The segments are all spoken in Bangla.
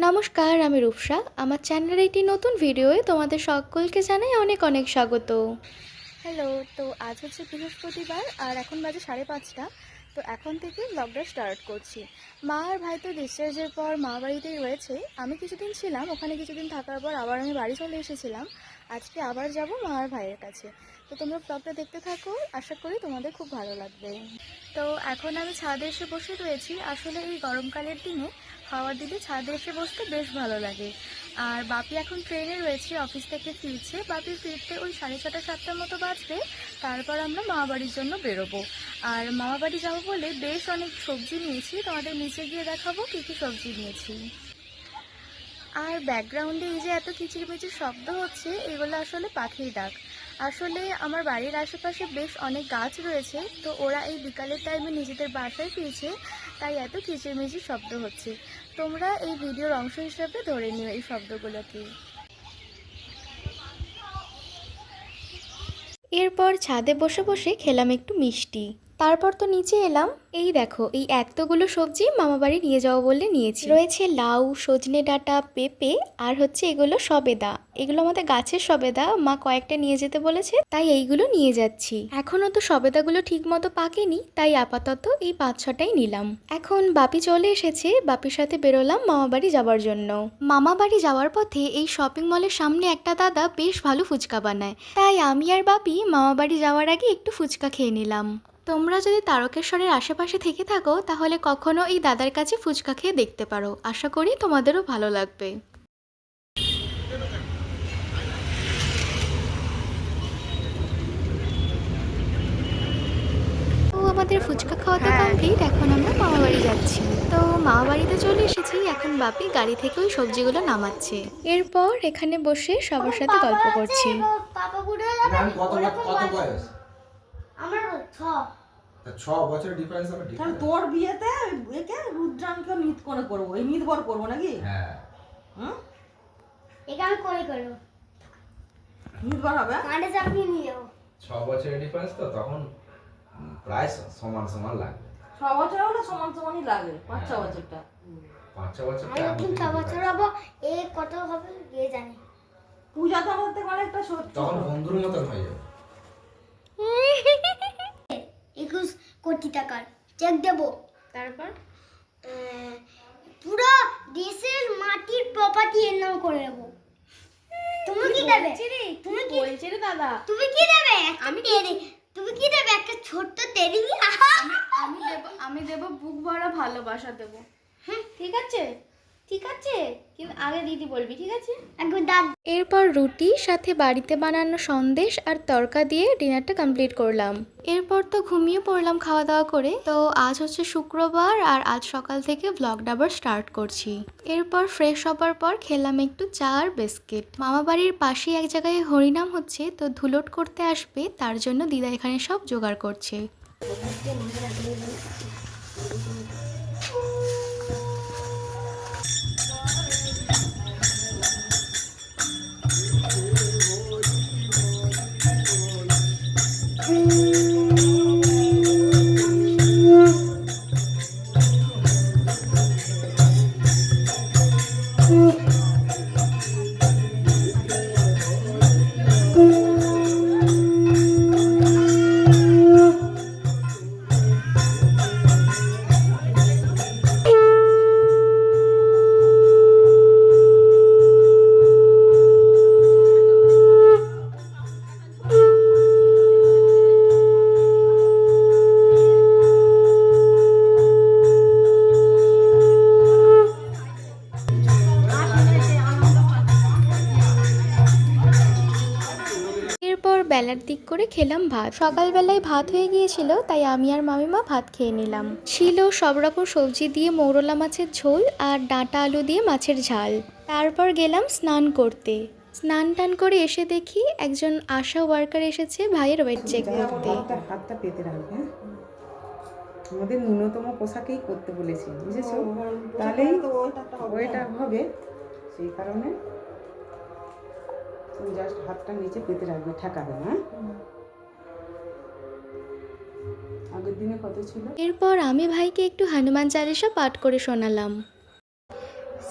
নমস্কার, আমি রূপসা। আমার চ্যানেলের একটি নতুন ভিডিওয়ে তোমাদের সকলকে জানাই অনেক অনেক স্বাগত। হ্যালো, তো আজ হচ্ছে বৃহস্পতিবার আর এখন বাজে 5:30। তো এখন থেকে ব্লগটা স্টার্ট করছি। মা আর ভাই তো ডিসচার্জের পর মা বাড়িতেই রয়েছে। আমি কিছুদিন ছিলাম, ওখানে কিছুদিন থাকার পর আবার আমি বাড়ি চলে এসেছিলাম। আজকে আবার যাব মা আর ভাইয়ের কাছে। তো তোমরা ব্লগটা দেখতে থাকো, আশা করি তোমাদের খুব ভালো লাগবে। তো এখন আমি ছাদে এসে বসে রয়েছি। আসলে এই গরমকালের দিনে খাওয়ার দিলে ছাদে এসে বসতে বেশ ভালো লাগে। আর বাপি এখন ট্রেনে রয়েছে, অফিস থেকে ফিরছে। বাপি ফিরতে ওই 6:30-7টার মতো বাজবে। তারপর আমরা মামাবাড়ির জন্য বেরোবো। আর মামাবাড়ি যাবো বলে বেশ অনেক সবজি নিয়েছি, তোমাদের নিচে গিয়ে দেখাবো কী কী সবজি নিয়েছি। আর ব্যাকগ্রাউন্ডে এই যে এত কিচিরমিচির শব্দ হচ্ছে, এগুলো আসলে পাখির ডাক। আসলে আমার বাড়ির আশেপাশে বেশ অনেক গাছ রয়েছে, তো ওরা এই বিকালের টাইমে নিজেদের বাসায় ফিরছে, তাই এত কিচিরমিচির শব্দ হচ্ছে। তোমরা এই ভিডিওর অংশ হিসাবে ধরে নিও এই শব্দগুলোকে। এরপর ছাদে বসে বসে খেলাম একটু মিষ্টি। তারপর তো নিচে এলাম। এই দেখো, এই এতগুলো সবজি মামাবাড়ি নিয়ে যাবো বলে নিয়েছি। রয়েছে লাউ, সজনে ডাঁটা, পেঁপে, আর হচ্ছে এগুলো সবেদা। এগুলো আমাদের গাছের সবেদা, মা কয়েকটা নিয়ে যেতে বলেছে, তাই এইগুলো নিয়ে যাচ্ছি। এখনো তো সবেদাগুলো ঠিক মতো পাকেনি, তাই আপাতত এই 5-6টাই নিলাম। এখন বাপি চলে এসেছে, বাপির সাথে বেরোলাম মামাবাড়ি যাওয়ার জন্য। মামাবাড়ি যাওয়ার পথে এই শপিং মলের সামনে একটা দাদা বেশ ভালো ফুচকা বানায়, তাই আমি আর বাপি মামাবাড়ি যাওয়ার আগে একটু ফুচকা খেয়ে নিলাম। তোমরা যদি তারকেশ্বরের আশেপাশে থেকে থাকো তাহলে কখনো এই দাদার কাছে ফুচকা খেয়ে দেখতে পারো, আশা করি তোমাদেরও ভালো লাগবে। তো আমাদের ফুচকা খাওয়া তো কমপ্লিট, এখন আমরা মামাবাড়ি যাচ্ছি। তো মামাবাড়িতে চলে এসেছি, এখন বাপি গাড়ি থেকে ওই সবজিগুলো নামাচ্ছে। এরপর এখানে বসে সবার সাথে গল্প করছি। আমার 6 বছরের ডিফারেন্স হবে। তাহলে তোর বিয়েতে একে রুদ্রানকে নিত করে করবো, এই নিতবর করবো নাকি? হ্যাঁ, হুম, এটা আমি করে করবো, নিতবর হবে। কাঁটে চাপনি নিয়ে যাবো। 6 বছরের ডিফারেন্স তো তখন প্রায় সমান সমান লাগবে। 6 বছর হলে সমান সমানই লাগে, 5-6 বছরটা। 5-6 বছর আমি যখন 6 বছর হবো, এ কত হবে কে জানে। পূজা তো আমাদের অনেকটা সত্যি। তখন বন্ধুর মতন হয়ে যাবে। 21 কোটি টাকার চেক দেবো। তারপর পুরো দেশের মাটির প্রপার্টি এর নাম করে দেবো। তুমি কি দেবে? তুমি কি বলছি রে দাদা, তুমি কি দেবে? তুমি কি দেবে? একটা ছোট্ট টেরিবি। আমি দেব বুক ভরা ভালোবাসা দেব। ঠিক আছে, ঠিক আছে, কিন্তু আগে দিদি বলবি, ঠিক আছে? একবার দাঁত। এরপর রুটি সাথে বাড়িতে বানানো সন্দেশ আর তড়কা দিয়ে ডিনারটা কমপ্লিট করলাম। এরপর তো ঘুমিয়ে পড়লাম খাওয়া দাওয়া করে। তো আজ হচ্ছে শুক্রবার আর আজ সকাল থেকে ব্লগটা আবার স্টার্ট করছি। এরপর ফ্রেশ হবার পর খেলাম একটু চা আর বিস্কিট। মামা বাড়ির পাশেই এক জায়গায় হরিনাম হচ্ছে, তো ধুলোট করতে আসবে, তার জন্য দিদা এখানে সব জোগাড় করছে। এরপর বেলার দিক করে খেলাম ভাত। সকালবেলায় ভাত হয়ে গিয়েছিল, তাই আমি আর মামিমা ভাত খেয়ে নিলাম। ছিল সব রকম সবজি দিয়ে মৌরলা মাছের ঝোল আর ডাঁটা আলু দিয়ে মাছের ঝাল। তারপর গেলাম স্নান করতে। স্নান টান করে এসে দেখি একজন আশা ওয়ার্কার এসেছে ভাইয়ের ওয়েট চেক করতে। হাতটা পেতে রাখবে, হ্যাঁ? আমাদের ন্যূনতম পোশাকেই করতে বলেছি, বুঝেছো? তাহলেই ওইটা হবে, সেই কারণে তুমি জাস্ট হাতটা নিচে পেতে রাখবে, ঠেকাবে না। আগের দিনে কত ছিল? এরপর আমি ভাইকে একটু হনুমান চালিসা পাঠ করে শোনালাম।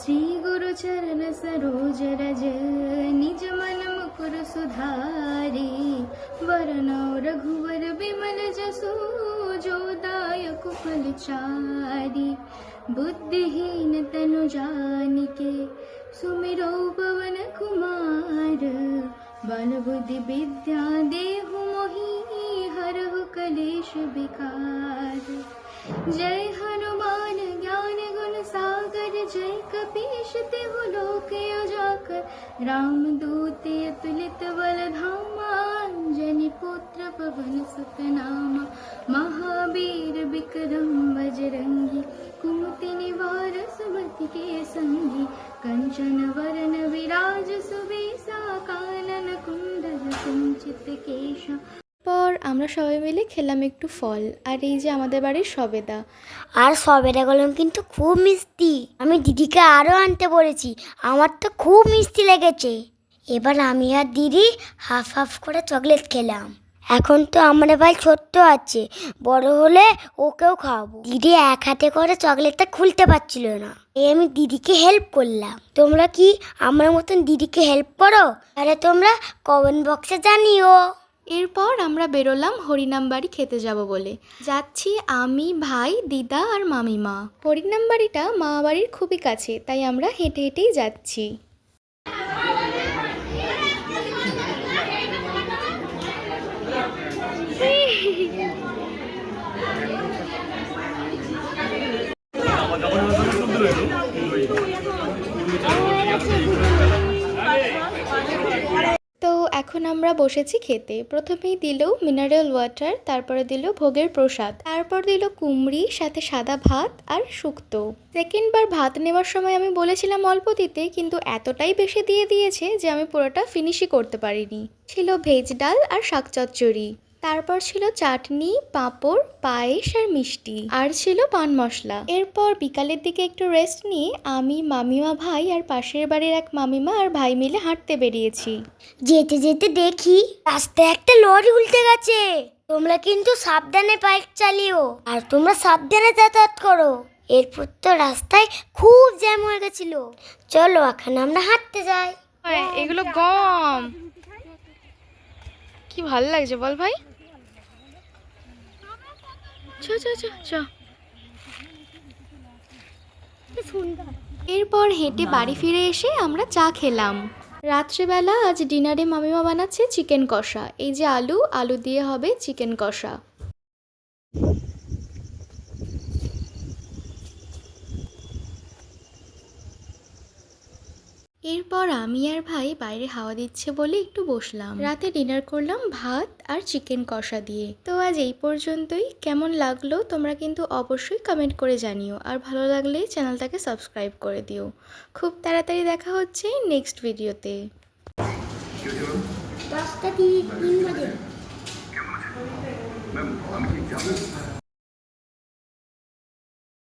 श्री गुरु चरण सरोज रज निज मन मुकुर सुधारी वरनौ रघुवर विमल जसु जो दायक फल चारि बुद्धिहीन तनु जानिके सुमिरो पवन कुमार बल बुद्धि विद्या देहु मोहि हरहु कलेश विकार जय हनुमान ज्ञान गुण सागर जय कपीश तिहु लोक उजागर रामदूत अतुलित बल धामा जनि पुत्र पवन सुत नामा महावीर विक्रम बजरंगी कुमति निवार सुमति के संगी कंचन वरन विराज सुबेसा कानन कुंडल कुंचित केशा। পর আমরা সবাই মিলে খেলাম একটু ফল। আর এই যে আমাদের বাড়ির সবেদা। আর সবেদাগুলো কিন্তু খুব মিষ্টি। আমি দিদিকে আরও আনতে বলেছি, আমার তো খুব মিষ্টি লেগেছে। এবার আমি আর দিদি হাফ হাফ করে চকলেট খেলাম। এখন তো আমার ভাই ছোট্ট আছে, বড় হলে ওকেও খাওয়াবো। দিদি এক হাতে করে চকলেটটা খুলতে পারছিল না, এই আমি দিদিকে হেল্প করলাম। তোমরা কি আমার মতন দিদিকে হেল্প করো? তাহলে তোমরা কমেন্ট বক্সে জানিও। এরপর আমরা বেরোলাম হরিনাম বাড়ি খেতে যাব বলে। যাচ্ছি আমি, ভাই, দিদা আর মামিমা। হরিনাম বাড়িটা মা বাড়ির খুবই কাছে, তাই আমরা হেঁটে হেঁটেই যাচ্ছি। তো এখন আমরা বসেছি খেতে। প্রথমেই দিল মিনারেল ওয়াটার, তারপরে দিল ভোগের প্রসাদ, তারপর দিল কুমড়ি, সাথে সাদা ভাত আর শুক্তো। সেকেন্ডবার ভাত নেওয়ার সময় আমি বলেছিলাম অল্প দিতে, কিন্তু এতটাই বেশি দিয়ে দিয়েছে যে আমি পুরোটা ফিনিশই করতে পারিনি। ছিল ভেজ ডাল আর শাক চচ্চড়ি, তারপর ছিল চাটনি, পাঁপড়, পায়েস আর মিষ্টি, আর ছিল পান মশলা। এরপর বিকালের দিকে একটু রেস্ট নিয়ে আমি, মামিমা, ভাই আর পাশের বাড়ির এক মামিমা আর ভাই মিলে হাঁটতে বেরিয়েছি। যেতে যেতে দেখি রাস্তায় একটা লরি উল্টে গেছে। তোমরা কিন্তু সাবধানে বাইক চালিও, আর তোমরা সাবধানে যাতায়াত করো। এরপর তো রাস্তায় খুব জ্যাম হয়ে গেছিল। চলো এখন আমরা হাঁটতে যাই। এগুলো গম, কি ভালো লাগছে বল ভাই। এরপর হেঁটে বাড়ি ফিরে এসে আমরা চা খেলাম। রাত্রেবেলা আজ ডিনারে মামিমা বানাচ্ছে চিকেন কষা। এই যে আলু দিয়ে হবে চিকেন কষা। এরপর আমি আর ভাই বাইরে হাওয়া দিচ্ছে বলে একটু বসলাম। রাতে ডিনার করলাম ভাত আর চিকেন কষা দিয়ে। তো আজ এই পর্যন্তই। কেমন লাগলো তোমরা কিন্তু অবশ্যই কমেন্ট করে জানিও, আর ভালো লাগলে চ্যানেলটাকে সাবস্ক্রাইব করে দিও। খুব তাড়াতাড়ি দেখা হচ্ছে নেক্সট ভিডিওতে। 10টা 3 বাজে।